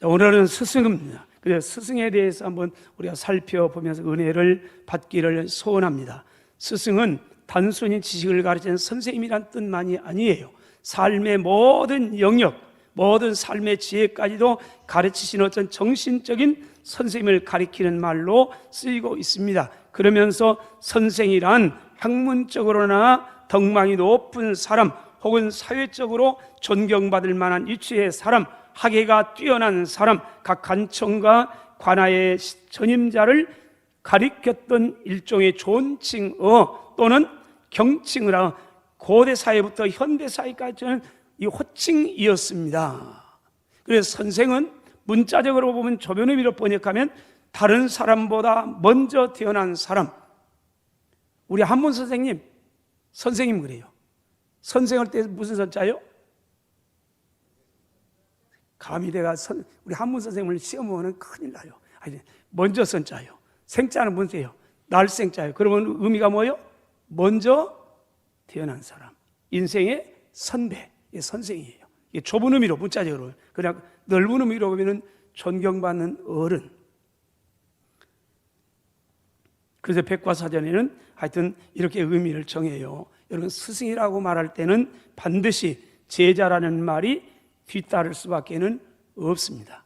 오늘은 스승입니다. 그래서 스승에 대해서 한번 우리가 살펴보면서 은혜를 받기를 소원합니다. 스승은 단순히 지식을 가르치는 선생님이란 뜻만이 아니에요. 삶의 모든 영역, 모든 삶의 지혜까지도 가르치시는 어떤 정신적인 선생님을 가리키는 말로 쓰이고 있습니다. 그러면서 선생이란 학문적으로나 덕망이 높은 사람, 혹은 사회적으로 존경받을 만한 위치의 사람, 학예가 뛰어난 사람, 각 관청과 관하의 전임자를 가리켰던 일종의 존칭어 또는 경칭어라 고대 사회부터 현대 사회까지는 이 호칭이었습니다. 그래서 선생은 문자적으로 보면 좁은 의미로 번역하면 다른 사람보다 먼저 태어난 사람. 우리 한문 선생님 그래요. 선생할 때 무슨 선자요? 감히 내가 우리 한문 선생님을 시험 보면 큰일 나요. 아니, 먼저 선자요. 생자는 문세요. 날생자요. 그러면 의미가 뭐예요? 먼저 태어난 사람. 인생의 선배, 선생이에요. 이게 좁은 의미로 문자적으로, 그냥 넓은 의미로 보면 존경받는 어른. 그래서 백과사전에는 하여튼 이렇게 의미를 정해요. 여러분, 스승이라고 말할 때는 반드시 제자라는 말이 뒤따를 수밖에는 없습니다.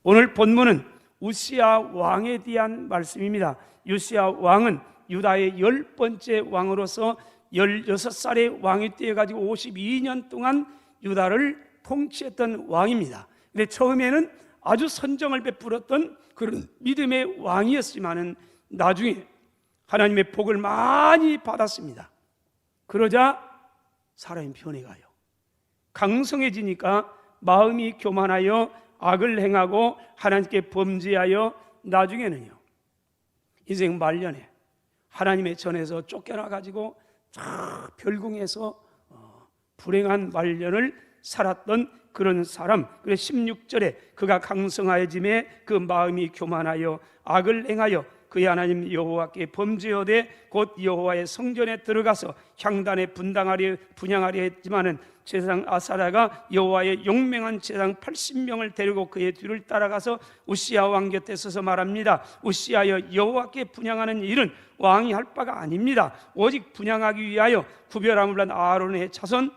오늘 본문은 우시야 왕에 대한 말씀입니다. 우시야 왕은 유다의 10번째 왕으로서 16살의 왕이 되어가지고 52년 동안 유다를 통치했던 왕입니다. 근데 처음에는 아주 선정을 베풀었던 그런 믿음의 왕이었지만은 나중에 하나님의 복을 많이 받았습니다. 그러자 사람이 변해가요. 강성해지니까 마음이 교만하여 악을 행하고 하나님께 범죄하여 나중에는요, 인생 말년에 하나님의 전에서 쫓겨나가지고 별궁에서 불행한 말년을 살았던 그런 사람. 그래서 16절에 그가 강성하여짐에 그 마음이 교만하여 악을 행하여 그의 하나님 여호와께 범죄하되 곧 여호와의 성전에 들어가서 향단에 분향하려 했지만은 제사장 아사랴가 여호와의 용맹한 제사장 80명을 데리고 그의 뒤를 따라가서 우시야 왕 곁에 서서 말합니다. 우시야여, 여호와께 분향하는 일은 왕이 할 바가 아닙니다. 오직 분향하기 위하여 구별함을 받은 아론의 자손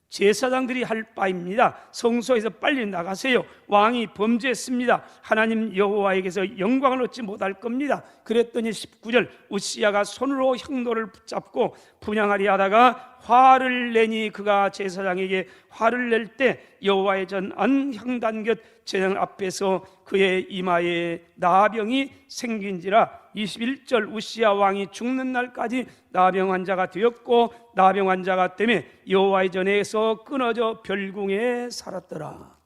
제사장들이 할 바입니다. 성소에서 빨리 나가세요. 왕이 범죄했습니다. 하나님 여호와에게서 영광을 얻지 못할 겁니다. 그랬더니 19절, 우시야가 손으로 향로를 붙잡고 분향하려 하다가 화를 내니 그가 제사장에게 화를 낼 때 여호와의 전 안향단 곁 제사장 앞에서 그의 이마에 나병이 생긴지라. 21절, 우시야 왕이 죽는 날까지 나병 환자가 되었고 나병 환자가 때문에 여호와의 전에서 끊어져 별궁에 살았더라.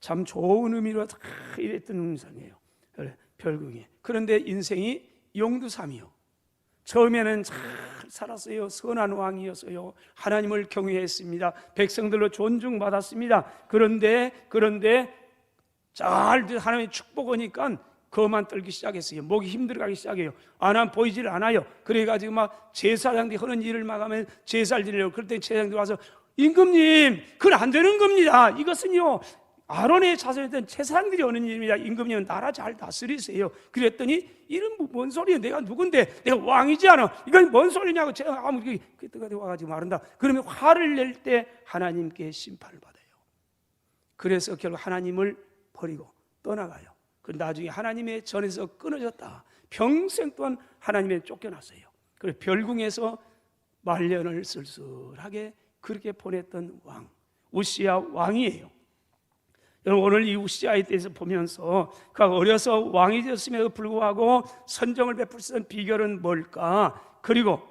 참 좋은 의미로 다 이랬던 음성이에요. 별궁에. 그런데 인생이 용두삼이요. 처음에는 잘 살았어요. 선한 왕이었어요. 하나님을 경외했습니다. 백성들로 존중받았습니다. 그런데 잘 하나님의 축복하니까 거만 떨기 시작했어요. 목이 힘들어가기 시작해요. 안 하면 보이질 않아요. 그래가지고 막 제사장들이 하는 일을 막하면 제사를 지내려고. 그럴 때 제사장들이 와서 임금님, 그건 안 되는 겁니다. 이것은요 아론의 자손이었던 제사장들이 하는 일입니다. 임금님은 나라 잘 다스리세요. 그랬더니 이런 뭔 소리야? 내가 누군데? 내가 왕이지 않아? 이건 뭔 소리냐고 제가 아무리 그때까지 와가지고 말한다. 그러면 화를 낼 때 하나님께 심판을 받아요. 그래서 결국 하나님을 버리고 떠나가요. 그 나중에 하나님의 전에서 끊어졌다. 평생 동안 하나님에 쫓겨났어요. 그래서 별궁에서 말년을 쓸쓸하게 그렇게 보냈던 왕, 우시야 왕이에요. 여러분, 오늘 이 우시야에 대해서 보면서 그가 어려서 왕이 되었음에도 불구하고 선정을 베풀었던 비결은 뭘까? 그리고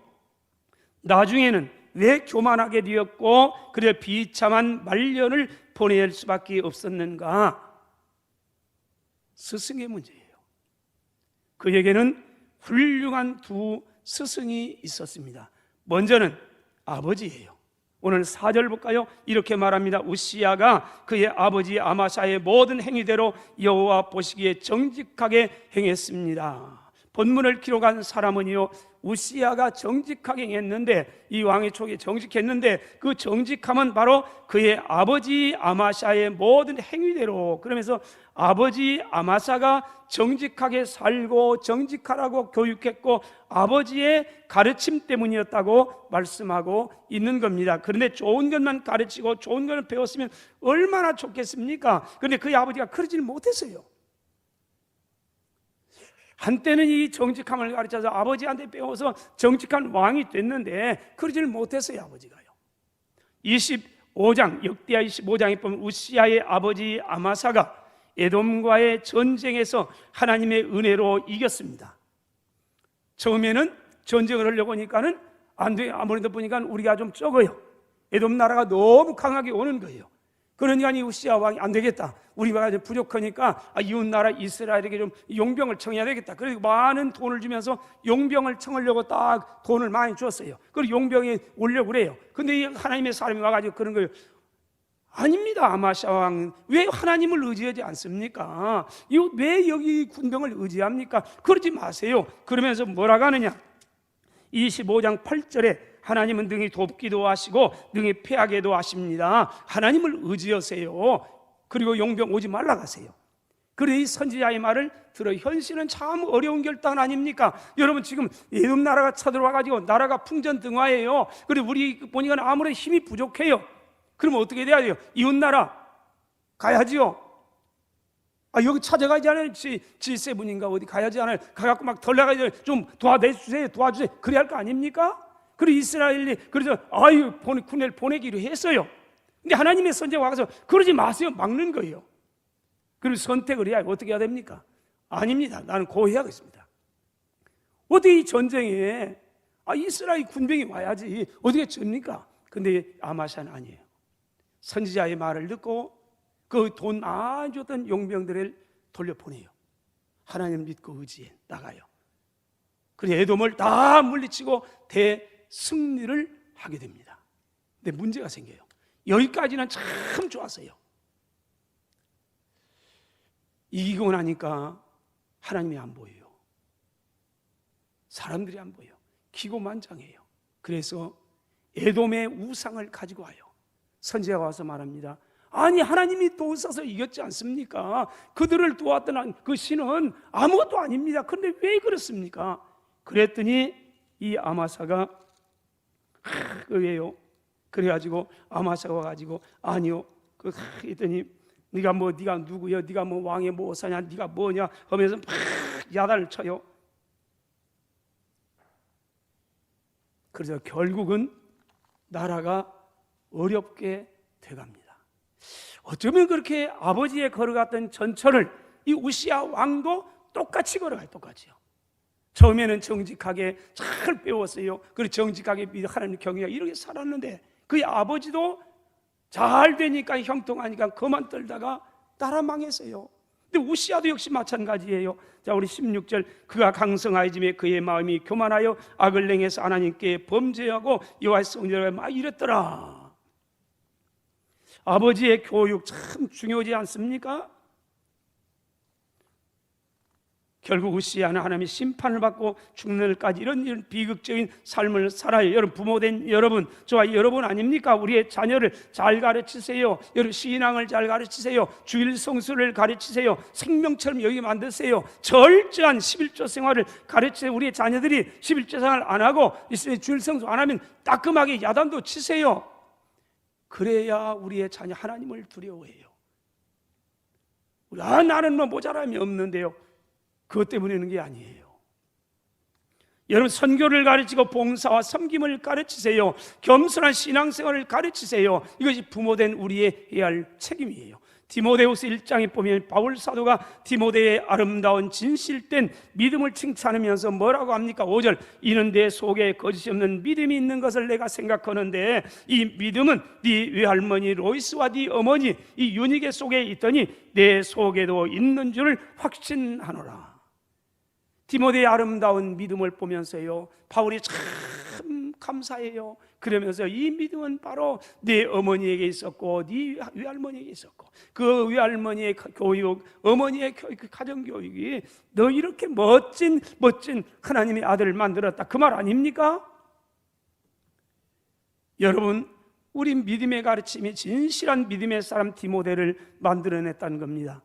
나중에는 왜 교만하게 되었고 그래 비참한 말년을 보낼 수밖에 없었는가? 스승의 문제예요. 그에게는 훌륭한 두 스승이 있었습니다. 먼저는 아버지예요. 오늘 4절 볼까요? 이렇게 말합니다. 우시야가 그의 아버지 아마샤의 모든 행위대로 여호와 보시기에 정직하게 행했습니다. 본문을 기록한 사람은요, 우시야가 정직하게 했는데, 이 왕의 촉에 정직했는데, 그 정직함은 바로 그의 아버지 아마샤의 모든 행위대로, 그러면서 아버지 아마사가 정직하게 살고 정직하라고 교육했고 아버지의 가르침 때문이었다고 말씀하고 있는 겁니다. 그런데 좋은 것만 가르치고 좋은 것을 배웠으면 얼마나 좋겠습니까? 그런데 그의 아버지가 그러질 못했어요. 한때는 이 정직함을 가르쳐서 아버지한테 배워서 정직한 왕이 됐는데 그러지를 못했어요. 아버지가요. 25장 역대하 25장에 보면 우시야의 아버지 아마사가 에돔과의 전쟁에서 하나님의 은혜로 이겼습니다. 처음에는 전쟁을 하려고 하니까는 안 돼. 아무래도 보니까 우리가 좀 적어요. 에돔 나라가 너무 강하게 오는 거예요. 그러니까 이 우시야 왕이 안 되겠다. 우리가 좀 부족하니까 이웃 나라 이스라엘에게 좀 용병을 청해야 되겠다. 그래서 많은 돈을 주면서 용병을 청하려고 딱 돈을 많이 줬어요. 그리고 용병이 오려고 그래요. 근데 이 하나님의 사람이 와가지고 그런 거예요. 아닙니다. 아마샤 왕은 왜 하나님을 의지하지 않습니까? 왜 여기 군병을 의지합니까? 그러지 마세요. 그러면서 뭐라고 하느냐? 25장 8절에 하나님은 능히 돕기도 하시고 능히 패하게도 하십니다. 하나님을 의지하세요. 그리고 용병 오지 말라 가세요. 그래 이 선지자의 말을 들어 현실은 참 어려운 결단 아닙니까? 여러분 지금 에돔 나라가 쳐들어와가지고 나라가 풍전등화해요. 그리고 우리 보니까 아무래도 힘이 부족해요. 그러면 어떻게 돼야 돼요? 이웃 나라 가야지요. 여기 찾아가지 않아요? G7인가 어디 가야지 않아요? 가갖고 막 덜나가야 좀 도와주세요. 그래야 할 거 아닙니까? 그리고 이스라엘이 그래서 군대를 보내기로 했어요. 근데 하나님의 선지자가 와서 그러지 마세요. 막는 거예요. 그리고 선택을 해야 어떻게 해야 됩니까? 아닙니다. 나는 고해야겠습니다. 어떻게 이 전쟁에 이스라엘 군병이 와야지 어떻게 접니까? 근데 아마샤는 아니에요. 선지자의 말을 듣고 그 돈 많이 줬던 용병들을 돌려보내요. 하나님 믿고 의지해 나가요. 그래서 에돔을 다 물리치고 대승리를 하게 됩니다. 근데 문제가 생겨요. 여기까지는 참 좋았어요. 이기고 나니까 하나님이 안 보여요. 사람들이 안 보여요. 기고만장해요. 그래서 에돔의 우상을 가지고 와요. 선지자가 와서 말합니다. 아니 하나님이 도우셔서 이겼지 않습니까? 그들을 도왔던 그 신은 아무것도 아닙니다. 그런데 왜 그렇습니까? 그랬더니 이 아마사가 왜요? 그래가지고 아마사가 와가지고 아니요. 했더니 네가 누구야? 네가 뭐 왕의 모사냐? 네가 뭐냐? 하면서 막 야단을 쳐요. 그래서 결국은 나라가 어렵게 돼갑니다. 어쩌면 그렇게 아버지의 걸어갔던 전철을 이 우시야 왕도 똑같이 걸어가요. 똑같이요. 처음에는 정직하게 잘 배웠어요. 그리고 정직하게 하나님 경외하고 이렇게 살았는데 그의 아버지도 잘 되니까 형통하니까 그만 떨다가 따라 망했어요. 근데 우시야도 역시 마찬가지예요. 자, 우리 16절 그가 강성하여짐에 그의 마음이 교만하여 악을 행해서 하나님께 범죄하고 여호와의 성전에 막 이랬더라. 아버지의 교육 참 중요하지 않습니까? 결국 우시야는 하나님의 심판을 받고 죽는 날까지 이런 비극적인 삶을 살아요. 여러분 부모된 여러분, 저와 여러분 아닙니까? 우리의 자녀를 잘 가르치세요. 여러분 신앙을 잘 가르치세요. 주일 성수를 가르치세요. 생명처럼 여기 만드세요. 절제한 11조 생활을 가르치세요. 우리의 자녀들이 11조 생활 안 하고 있으면 주일 성수 안 하면 따끔하게 야단도 치세요. 그래야 우리의 자녀 하나님을 두려워해요. 나는 뭐 모자람이 없는데요. 그것 때문에 있는 게 아니에요. 여러분 선교를 가르치고 봉사와 섬김을 가르치세요. 겸손한 신앙생활을 가르치세요. 이것이 부모된 우리의 해야 할 책임이에요. 디모데후서 1장에 보면 바울 사도가 디모데의 아름다운 진실된 믿음을 칭찬하면서 뭐라고 합니까? 5절 이는 내 속에 거짓이 없는 믿음이 있는 것을 내가 생각하는데 이 믿음은 네 외할머니 로이스와 네 어머니 이 유니게 속에 있더니 내 속에도 있는 줄을 확신하노라. 디모데의 아름다운 믿음을 보면서요 바울이 참 감사해요. 그러면서 이 믿음은 바로 네 어머니에게 있었고 네 외할머니에게 있었고 그 외할머니의 교육, 어머니의 교육, 그 가정교육이 너 이렇게 멋진 하나님의 아들을 만들었다, 그 말 아닙니까? 여러분, 우리 믿음의 가르침이 진실한 믿음의 사람 디모데를 만들어냈다는 겁니다.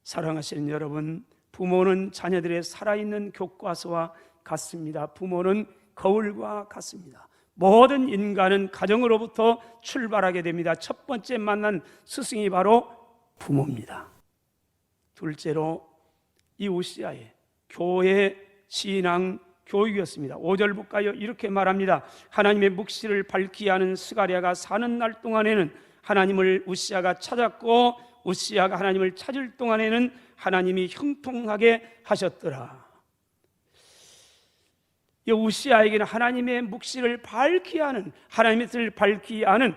사랑하시는 여러분, 부모는 자녀들의 살아있는 교과서와 같습니다. 부모는 거울과 같습니다. 모든 인간은 가정으로부터 출발하게 됩니다. 첫 번째 만난 스승이 바로 부모입니다. 둘째로 이 우시아의 교회 신앙 교육이었습니다. 5절 볼까요? 이렇게 말합니다. 하나님의 묵시를 밝히 하는 스가랴가 사는 날 동안에는 하나님을 우시아가 찾았고 우시아가 하나님을 찾을 동안에는 하나님이 형통하게 하셨더라. 이 우시아에게는 하나님의 묵시를 밝히 하는, 하나님의 뜻을 밝히 하는,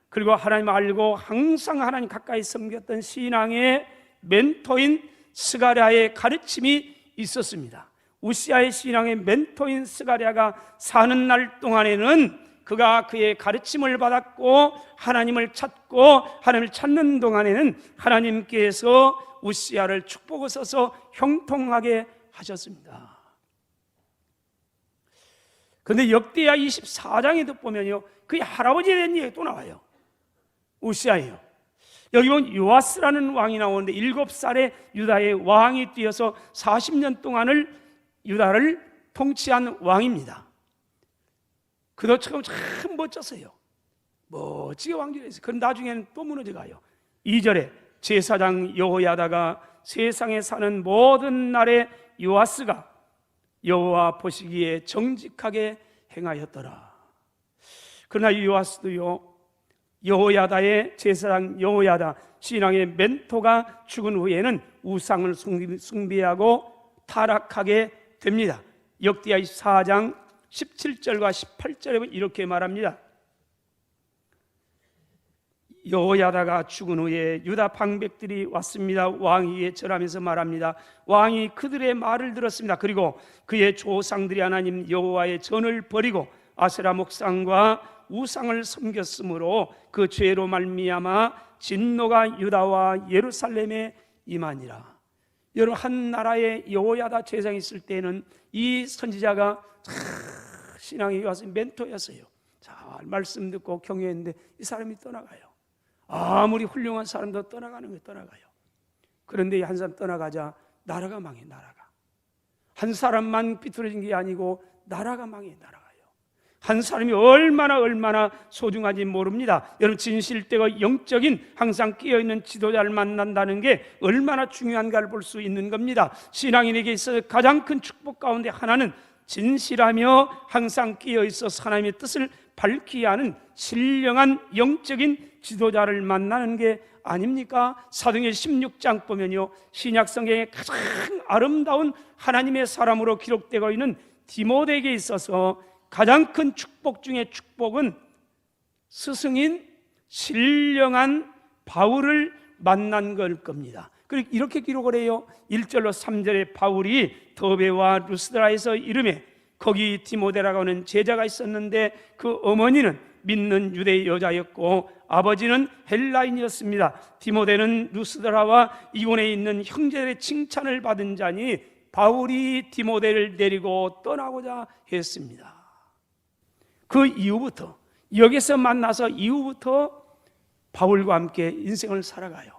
그리고 하나님 알고 항상 하나님 가까이 섬겼던 신앙의 멘토인 스가랴의 가르침이 있었습니다. 우시아의 신앙의 멘토인 스가랴가 사는 날 동안에는 그가 그의 가르침을 받았고 하나님을 찾고 하나님을 찾는 동안에는 하나님께서 우시아를 축복하셔서 형통하게 하셨습니다. 그런데 역대하 24장에도 보면요, 그의 할아버지에 대한 얘기가 또 나와요. 우시아예요. 여기 보면 요아스라는 왕이 나오는데 7살에 유다의 왕이 뛰어서 40년 동안을 유다를 통치한 왕입니다. 그도 참 멋졌어요. 멋지게 왕조를 했어요. 그런데 나중에는 또 무너져가요. 2절에 제사장 여호야다가 세상에 사는 모든 날에 요아스가 여호와 보시기에 정직하게 행하였더라. 그러나 요아스도요, 여호야다의 제사장 여호야다 신앙의 멘토가 죽은 후에는 우상을 숭배하고 타락하게 됩니다. 역대하 4장 17절과 18절에 이렇게 말합니다. 여호야다가 죽은 후에 유다 방백들이 왔습니다. 왕위에 절하면서 말합니다. 왕이 그들의 말을 들었습니다. 그리고 그의 조상들이 하나님 여호와의 전을 버리고 아세라 목상과 우상을 섬겼으므로 그 죄로 말미암아 진노가 유다와 예루살렘에 임하니라. 여러분, 한 나라에 여호야다 제사장이 있을 때는 이 선지자가 신앙에 와서 멘토였어요. 잘 말씀 듣고 경외했는데 이 사람이 떠나가요. 아무리 훌륭한 사람도 떠나가는 거예요. 떠나가요. 그런데 한 사람 떠나가자 나라가 망해. 나라가 한 사람만 삐뚤어진 게 아니고 나라가 망해. 나라가요. 한 사람이 얼마나 소중한지 모릅니다. 여러분, 진실되고 영적인 항상 끼어있는 지도자를 만난다는 게 얼마나 중요한가를 볼 수 있는 겁니다. 신앙인에게 있어서 가장 큰 축복 가운데 하나는 진실하며 항상 끼어있어서 하나님의 뜻을 밝히 하는 신령한 영적인 지도자를 만나는 게 아닙니까? 사도행전 16장 보면요, 신약성경의 가장 아름다운 하나님의 사람으로 기록되고 있는 디모데에게 있어서 가장 큰 축복 중에 축복은 스승인 신령한 바울을 만난 걸 겁니다. 그리고 이렇게 기록을 해요. 1절로 3절에 바울이 더베와 루스드라에서 이름에 거기 디모데라고 하는 제자가 있었는데 그 어머니는 믿는 유대 여자였고 아버지는 헬라인이었습니다. 디모데는 루스드라와 이곳에 있는 형제들의 칭찬을 받은 자니 바울이 디모데를 데리고 떠나고자 했습니다. 그 이후부터, 여기서 만나서 이후부터 바울과 함께 인생을 살아가요.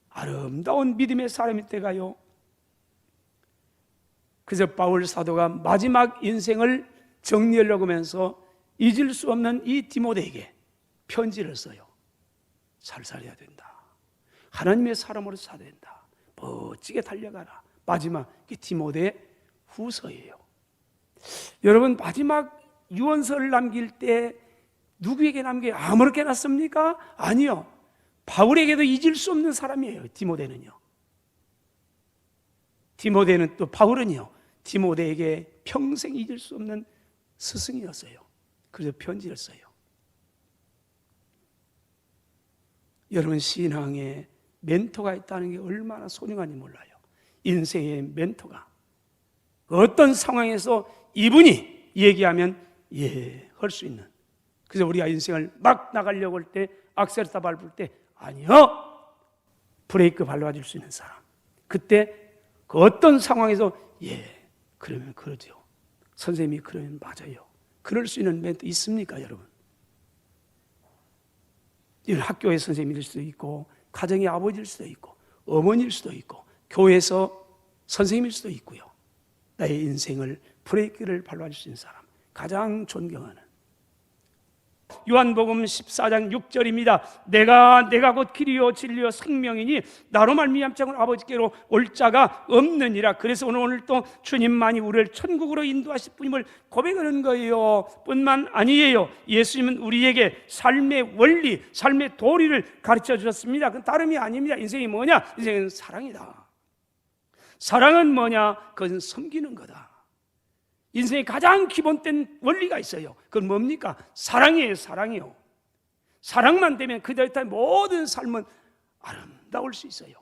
아름다운 믿음의 사람이 돼가요. 그래서 바울 사도가 마지막 인생을 정리하려고 하면서 잊을 수 없는 이 디모데에게 편지를 써요. 잘 살아야 된다. 하나님의 사람으로 살아야 된다. 멋지게 달려가라. 마지막 이 디모데 후서예요. 여러분, 마지막 유언서를 남길 때 누구에게 남겨요? 아무렇게 놨습니까? 아니요. 바울에게도 잊을 수 없는 사람이에요. 디모데는요. 디모데는 또 바울은요, 디모데에게 평생 잊을 수 없는 스승이었어요. 그래서 편지를 써요. 여러분, 신앙에 멘토가 있다는 게 얼마나 소중한지 몰라요. 인생의 멘토가 어떤 상황에서 이분이 얘기하면 할 수 있는 그래서 우리가 인생을 막 나가려고 할 때 악셀에다 밟을 때 아니요, 브레이크 밟아줄 수 있는 사람. 그때 그 어떤 상황에서 그러면 그러죠. 선생님이 그러면 맞아요. 그럴 수 있는 멘트 있습니까, 여러분? 이건 학교의 선생님일 수도 있고, 가정의 아버지일 수도 있고, 어머니일 수도 있고, 교회에서 선생님일 수도 있고요. 나의 인생을 브레이크를 밟아줄 수 있는 사람, 가장 존경하는 요한복음 14장 6절입니다. 내가 곧 길이요 진리요 생명이니 나로 말미암지 않고는 아버지께로 올 자가 없느니라. 그래서 오늘 또 주님만이 우리를 천국으로 인도하실 분임을 고백하는 거예요. 뿐만 아니에요. 예수님은 우리에게 삶의 원리, 삶의 도리를 가르쳐 주셨습니다. 그건 다름이 아닙니다. 인생이 뭐냐? 인생은 사랑이다. 사랑은 뭐냐? 그건 섬기는 거다. 인생의 가장 기본된 원리가 있어요. 그건 뭡니까? 사랑이에요. 사랑이요. 사랑만 되면 그대로 모든 삶은 아름다울 수 있어요.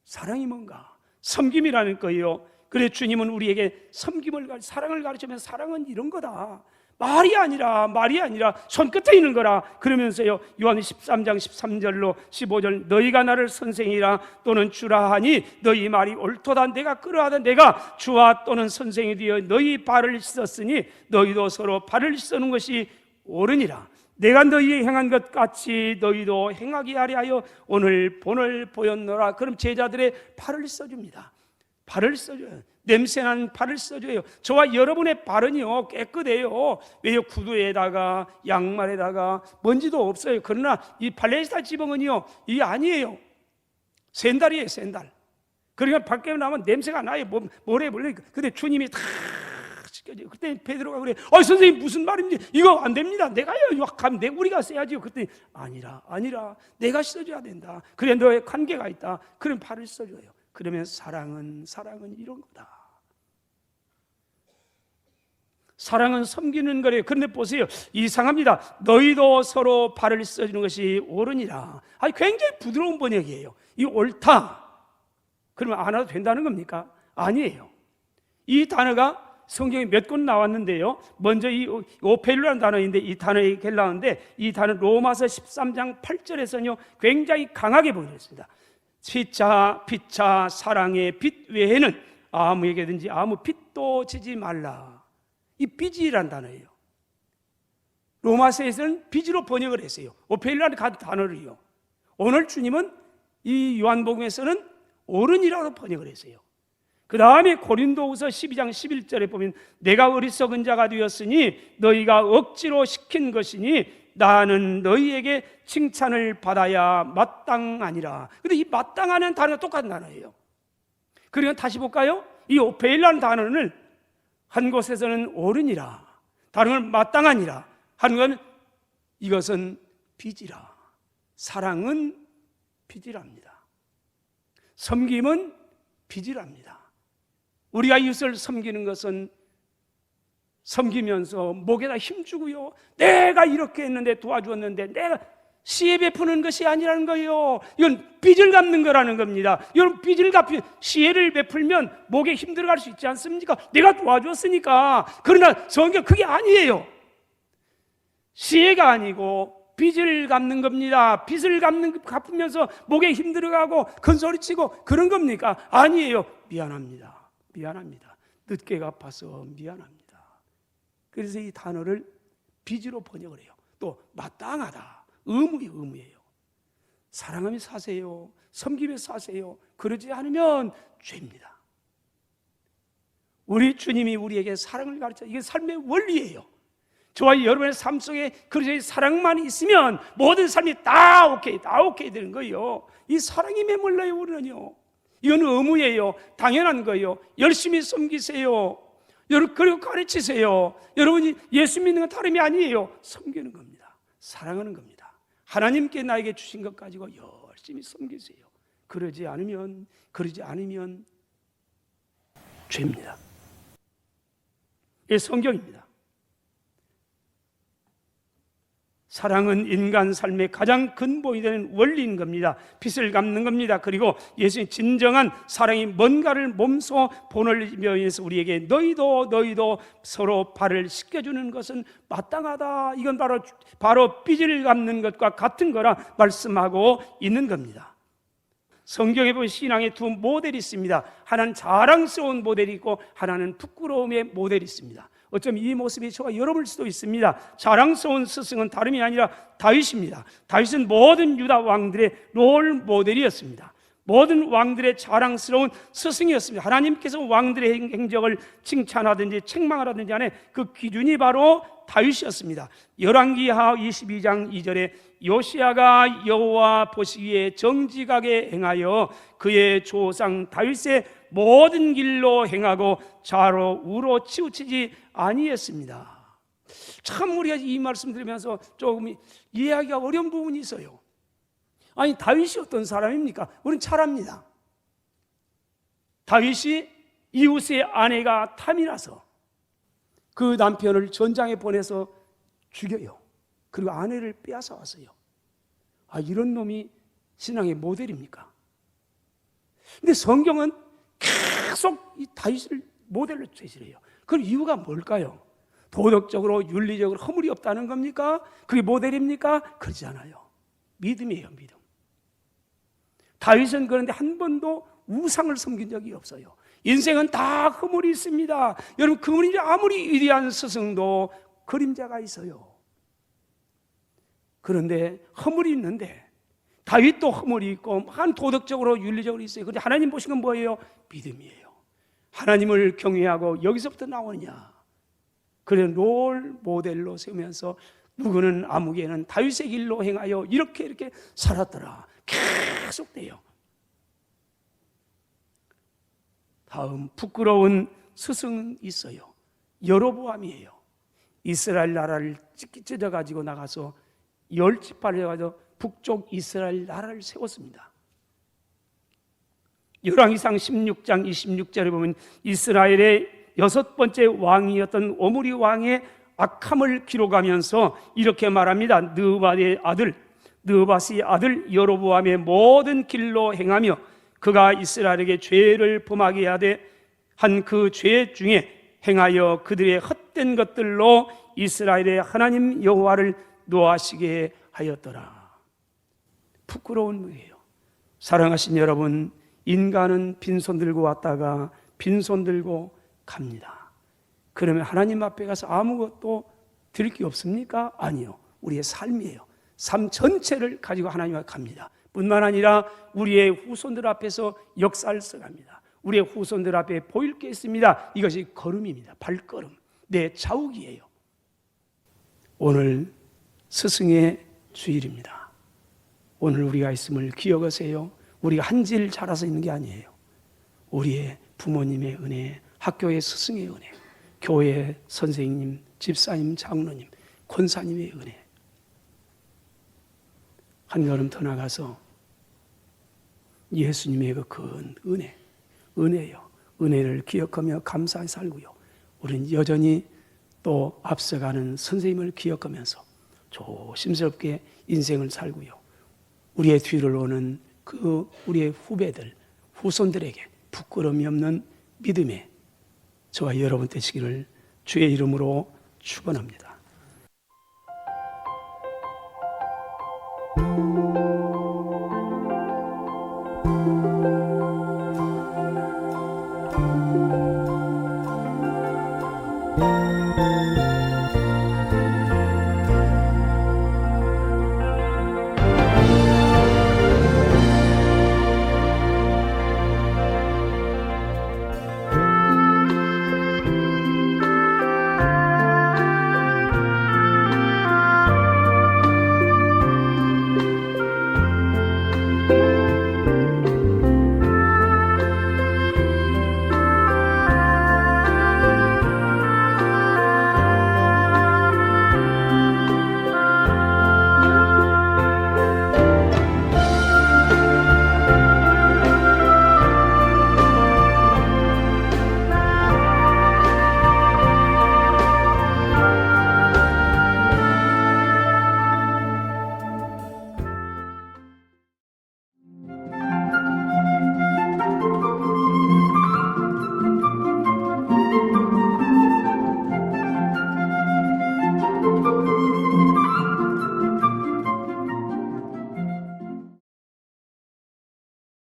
사랑이 뭔가? 섬김이라는 거예요. 그래서 주님은 우리에게 섬김을, 사랑을 가르치면 사랑은 이런 거다. 말이 아니라 손끝에 있는 거라. 그러면서요, 요한 13장 13절로 15절, 너희가 나를 선생이라 또는 주라 하니 너희 말이 옳도다. 내가 그러하다. 내가 주와 또는 선생이 되어 너희 발을 씻었으니 너희도 서로 발을 씻는 것이 옳으니라. 내가 너희에 행한 것 같이 너희도 행하게 하려 하여 오늘 본을 보였노라. 그럼 제자들의 발을 씻어줍니다. 발을 씻어줘요. 냄새나는 발을 씻어줘요. 저와 여러분의 발은요 깨끗해요. 왜요? 구두에다가 양말에다가 먼지도 없어요. 그러나 이 팔레스타인 지방은요 이게 아니에요. 샌달이에요. 샌달. 그러니까 밖에 나면 냄새가 나요. 모래 물리니까. 근데 주님이 다 씻겨줘요. 그때 베드로가 그래, 선생님 무슨 말인지 이거 안 됩니다. 내가요 가면 우리가 써야지요. 그때 아니라 내가 씻어줘야 된다. 그래, 너의 관계가 있다. 그럼 발을 씻어줘요. 그러면 사랑은 이런 거다. 사랑은 섬기는 거래요. 그런데 보세요, 이상합니다. 너희도 서로 발을 씻어주는 것이 옳으니라. 굉장히 부드러운 번역이에요. 이 옳다 그러면 안 해도 된다는 겁니까? 아니에요. 이 단어가 성경에 몇 권 나왔는데요, 먼저 이 오펠루라는 단어인데 이 단어에 나오는데 이 단어 로마서 13장 8절에서는요 굉장히 강하게 보여졌습니다. 피차 사랑의 빛 외에는 아무에게든지 아무 빚도 지지 말라. 이 빚이란 단어예요. 로마서에서는 빚으로 번역을 했어요. 오펠라는 단어를요. 오늘 주님은 이 요한복음에서는 옳은이라고 번역을 했어요. 그 다음에 고린도후서 12장 11절에 보면 내가 어리석은 자가 되었으니 너희가 억지로 시킨 것이니 나는 너희에게 칭찬을 받아야 마땅하니라. 근데 이 마땅하는 단어가 똑같은 단어예요. 그러니까 다시 볼까요? 이 오페일라는 단어는 한 곳에서는 옳으니라, 다른 건 마땅하니라, 하는 건 이것은 빚이라. 사랑은 빚이랍니다. 섬김은 빚이랍니다. 우리가 이웃을 섬기는 것은 섬기면서 목에다 힘주고요, 내가 이렇게 했는데 도와주었는데 내가 시에 베푸는 것이 아니라는 거예요. 이건 빚을 갚는 거라는 겁니다. 여러분, 빚을 갚으면 시혜를 베풀면 목에 힘 들어갈 수 있지 않습니까? 내가 도와주었으니까. 그러나 성경 그게 아니에요. 시혜가 아니고 빚을 갚는 겁니다. 빚을 갚으면서 목에 힘 들어가고 큰 소리 치고 그런 겁니까? 아니에요. 미안합니다. 늦게 갚아서 미안합니다. 그래서 이 단어를 빚으로 번역을 해요. 또 마땅하다, 의무예요. 사랑하며 사세요. 섬기며 사세요. 그러지 않으면 죄입니다. 우리 주님이 우리에게 사랑을 가르쳐, 이게 삶의 원리예요. 저와 여러분의 삶 속에 그렇게 사랑만 있으면 모든 삶이 다 오케이 되는 거예요. 이 사랑이 메몰라요. 우리는요, 이건 의무예요. 당연한 거예요. 열심히 섬기세요. 여러분, 그리고 가르치세요. 여러분이 예수 믿는 건 다름이 아니에요. 섬기는 겁니다. 사랑하는 겁니다. 하나님께 나에게 주신 것 가지고 열심히 섬기세요. 그러지 않으면 죄입니다. 이게 성경입니다. 사랑은 인간 삶의 가장 근본이 되는 원리인 겁니다. 빚을 갚는 겁니다. 그리고 예수의 진정한 사랑이 뭔가를 몸소 보내면서 우리에게 너희도 서로 발을 씻겨주는 것은 마땅하다. 이건 바로 빚을 갚는 것과 같은 거라 말씀하고 있는 겁니다. 성경에 보면 신앙의 두 모델이 있습니다. 하나는 자랑스러운 모델이 있고 하나는 부끄러움의 모델이 있습니다. 어쩌면 이 모습이 저와 여러분일 수도 있습니다. 자랑스러운 스승은 다름이 아니라 다윗입니다. 다윗은 모든 유다 왕들의 롤 모델이었습니다. 모든 왕들의 자랑스러운 스승이었습니다. 하나님께서 왕들의 행적을 칭찬하든지 책망하든지 하는 그 기준이 바로 다윗이었습니다. 열왕기하 22장 2절에 요시야가 여호와 보시기에 정직하게 행하여 그의 조상 다윗의 모든 길로 행하고 좌로 우로 치우치지 아니했습니다. 참 우리가 이 말씀 들으면서 조금 이해하기가 어려운 부분이 있어요. 아니, 다윗이 어떤 사람입니까? 우리는 잘 압니다. 다윗이 이웃의 아내가 탐이 나서 그 남편을 전장에 보내서 죽여요. 그리고 아내를 빼앗아 왔어요. 이런 놈이 신앙의 모델입니까? 근데 성경은 계속 이 다윗을 모델로 제시해요. 그 이유가 뭘까요? 도덕적으로 윤리적으로 허물이 없다는 겁니까? 그게 모델입니까? 그렇지 않아요. 믿음이에요, 믿음. 다윗은 그런데 한 번도 우상을 섬긴 적이 없어요. 인생은 다 허물이 있습니다. 여러분, 그분이 아무리 위대한 스승도 그림자가 있어요. 그런데 허물이 있는데 다윗도 허물이 있고 한 도덕적으로 윤리적으로 있어요. 그런데 하나님 보신 건 뭐예요? 믿음이에요. 하나님을 경외하고 여기서부터 나오느냐. 그래 롤 모델로 세우면서 누구는 아무개는 다윗의 길로 행하여 이렇게 살았더라. 계속 돼요. 다음 부끄러운 스승은 있어요. 여로보암이에요. 이스라엘 나라를 찢어가지고 나가서 10지파를 해가지고 북쪽 이스라엘 나라를 세웠습니다. 열왕기상 16장 26절에 보면 이스라엘의 6번째 왕이었던 오므리 왕의 악함을 기록하면서 이렇게 말합니다. 느밧의 아들 여로보암의 모든 길로 행하며 그가 이스라엘에게 죄를 범하게 하되 한 그 죄 중에 행하여 그들의 헛된 것들로 이스라엘의 하나님 여호와를 노하시게 하였더라. 부끄러운 거예요. 사랑하신 여러분, 인간은 빈손 들고 왔다가 빈손 들고 갑니다. 그러면 하나님 앞에 가서 아무것도 드릴 게 없습니까? 아니요. 우리의 삶이에요. 삶 전체를 가지고 하나님 앞에 갑니다. 뿐만 아니라 우리의 후손들 앞에서 역사를 써갑니다. 우리의 후손들 앞에 보일 게 있습니다. 이것이 걸음입니다. 발걸음, 내 자욱이에요. 오늘 스승의 주일입니다. 오늘 우리가 있음을 기억하세요. 우리가 한 질 자라서 있는 게 아니에요. 우리의 부모님의 은혜, 학교의 스승의 은혜, 교회 선생님, 집사님, 장로님, 권사님의 은혜. 한 걸음 더 나가서 예수님의 그 큰 은혜예요. 은혜를 기억하며 감사히 살고요. 우리는 여전히 또 앞서가는 선생님을 기억하면서 조심스럽게 인생을 살고요. 우리의 뒤를 오는 우리의 후배들, 후손들에게 부끄러움이 없는 믿음의 저와 여러분 되시기를 주의 이름으로 축원합니다.